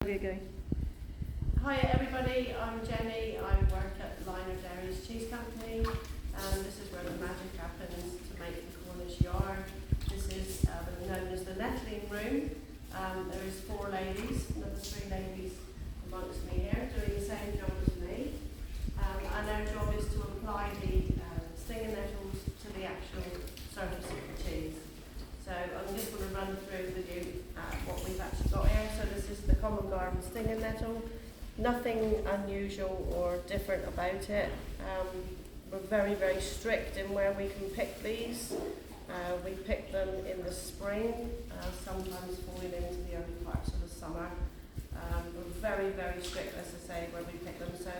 Okay. Hi everybody, I'm Jenny. I work at Lynher Dairy's cheese company, and this is where the magic happens to make the Cornish Yarg. This is known as the Nettling room. There is 4 ladies, another 3 ladies amongst me here, doing the same job as me. And our job is to apply the Stung and nettles to the actual surface of the cheese. So I'm just going to run through with you what we've actually got here. So this is the common garden Stung and nettle. Nothing unusual or different about it. We're very, very strict in where we can pick these. We pick them in the spring, sometimes falling into the early parts of the summer. We're very, very strict, as I say, where we pick them, so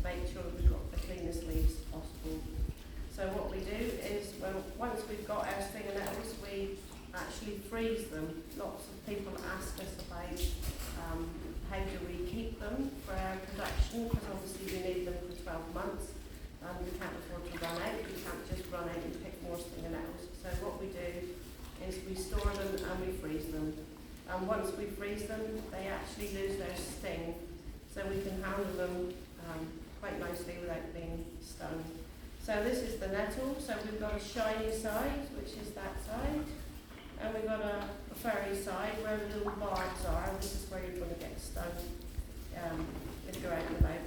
make sure that we've got the cleanest leaves possible. So what we do is, well, once we've got our Stung and nettles, we actually freeze them. Lots of people ask us about how do we keep them for our production, because obviously we need them for 12 months and we can't afford to run out. We can't just run out and pick more Stung and nettles. So what we do is we store them and we freeze them. And once we freeze them, they actually lose their sting, so we can handle them quite nicely without being stung. So this is the nettle. So we've got a shiny side, which is that side, and we've got a furry side where the little barbs are. This is where you're going to get stung if you're out and about.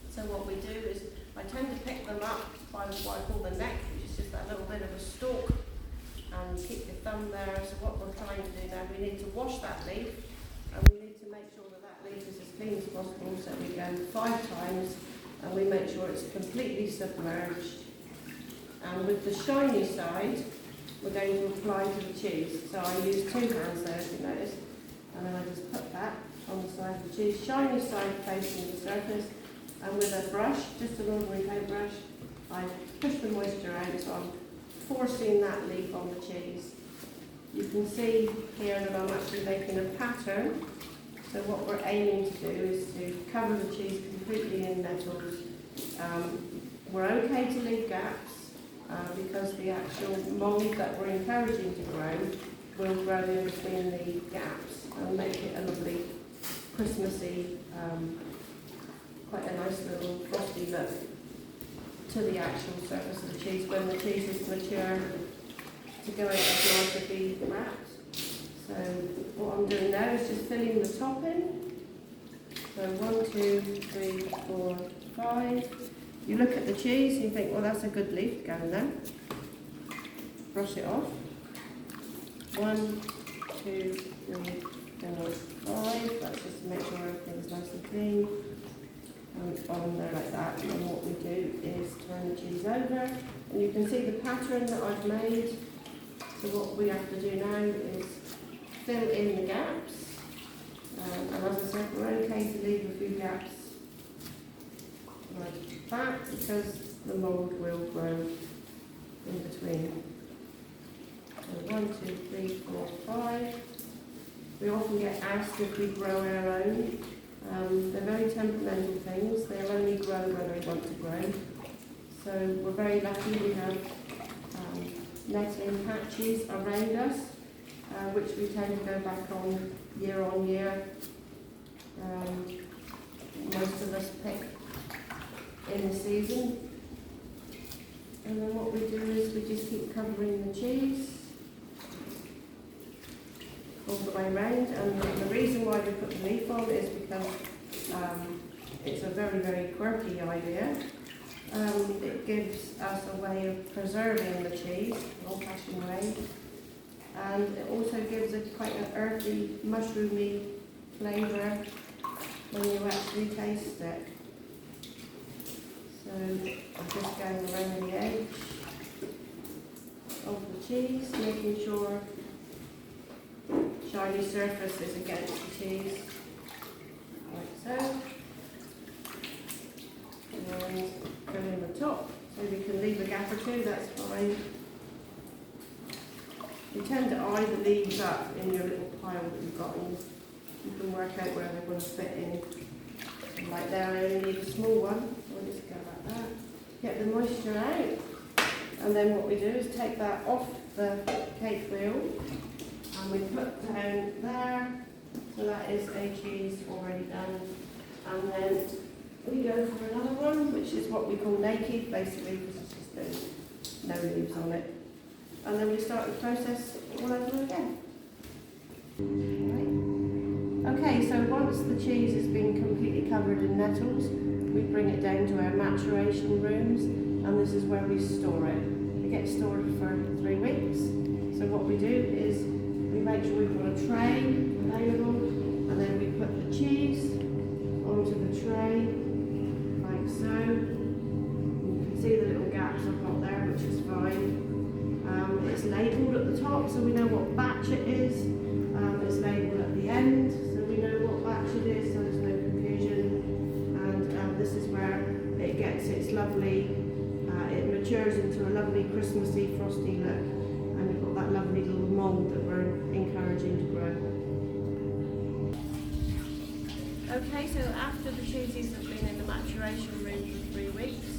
So what we do is, I tend to pick them up by what I call the neck, which is just that little bit of a stalk, and keep your thumb there. So what we're trying to do now, we need to wash that leaf, and we need to make sure that that leaf is as clean as possible. So we go 5 times, and we make sure it's completely submerged. And with the shiny side, we're going to apply to the cheese. So I use 2 hands there, if you notice, and then I just put that on the side of the cheese, shiny side facing the surface, and with a brush, just an ordinary paintbrush, I push the moisture out, so I'm forcing that leaf on the cheese. You can see here that I'm actually making a pattern. So what we're aiming to do is to cover the cheese completely in nettles. We're okay to leave gaps because the actual mould that we're encouraging to grow will grow in between the gaps and make it a lovely Christmassy, quite a nice little frosty look to the actual surface of the cheese when the cheese is mature to go out the door to be wrapped. So what I'm doing now is just filling the top in. So 1, 2, 3, 4, 5. You look at the cheese and you think, well, that's a good leaf going there. Brush it off. 1, 2, 3, 4, 5. That's just to make sure everything's nice and clean. And it's on there like that. And then what we do is turn the cheese over. And you can see the pattern that I've made. So what we have to do now is fill in the gaps. And as I said, we're okay to leave a few gaps like that, because the mould will grow in between. So 1, 2, 3, 4, 5. We often get asked if we grow our own. They're very temperamental things. They'll only grow where they want to grow. So we're very lucky we have nettling patches around us, which we tend to go back on year. Most of us pick in the season. And then what we do is we just keep covering the cheese all the way around. And the reason why we put the leaf on is because it's a very, very quirky idea. It gives us a way of preserving the cheese, an old-fashioned way. And it also gives it quite an earthy, mushroomy flavour when you actually taste it. So I'm just going around the edge of the cheese, making sure shiny surface is against the cheese, like so. And go in the top, so we can leave a gap or 2, that's fine. You tend to eye the leaves up in your little pile that you've got, and you can work out where they're going to fit in. And like there, I only need a small one, so I'll just go like that. Get the moisture out, and then what we do is take that off the cake wheel, and we put down there So that is a cheese already done. And then we go for another one, which is what we call naked, basically, because it's just there's no leaves on it. And then we start the process all over again. Right. Okay, so once the cheese has been completely covered in nettles, we bring it down to our maturation rooms, and this is where we store it. It gets stored for 3 weeks. So what we do is we make sure we've got a tray available, and then we put the cheese onto the tray, like so. You can see the little gaps I've got there, which is fine. It's labelled at the top, so we know what batch it is. It's labelled at the end, so we know what batch it is, so there's no confusion. And this is where it gets its lovely, it matures into a lovely Christmassy, frosty look. And you've got that lovely little mould that we're encouraging to grow. Okay, so after the cheeses have been in the maturation room for 3 weeks,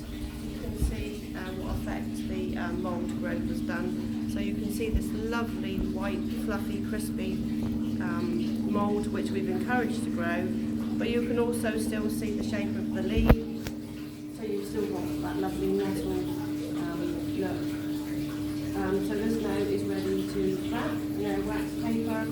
you can see what effect the mould growth has done. So you can see this lovely white, fluffy, crispy mould which we've encouraged to grow, but you can also still see the shape of the leaf, so you've still got that lovely nettle look. So this now is ready to wrap in our wax paper.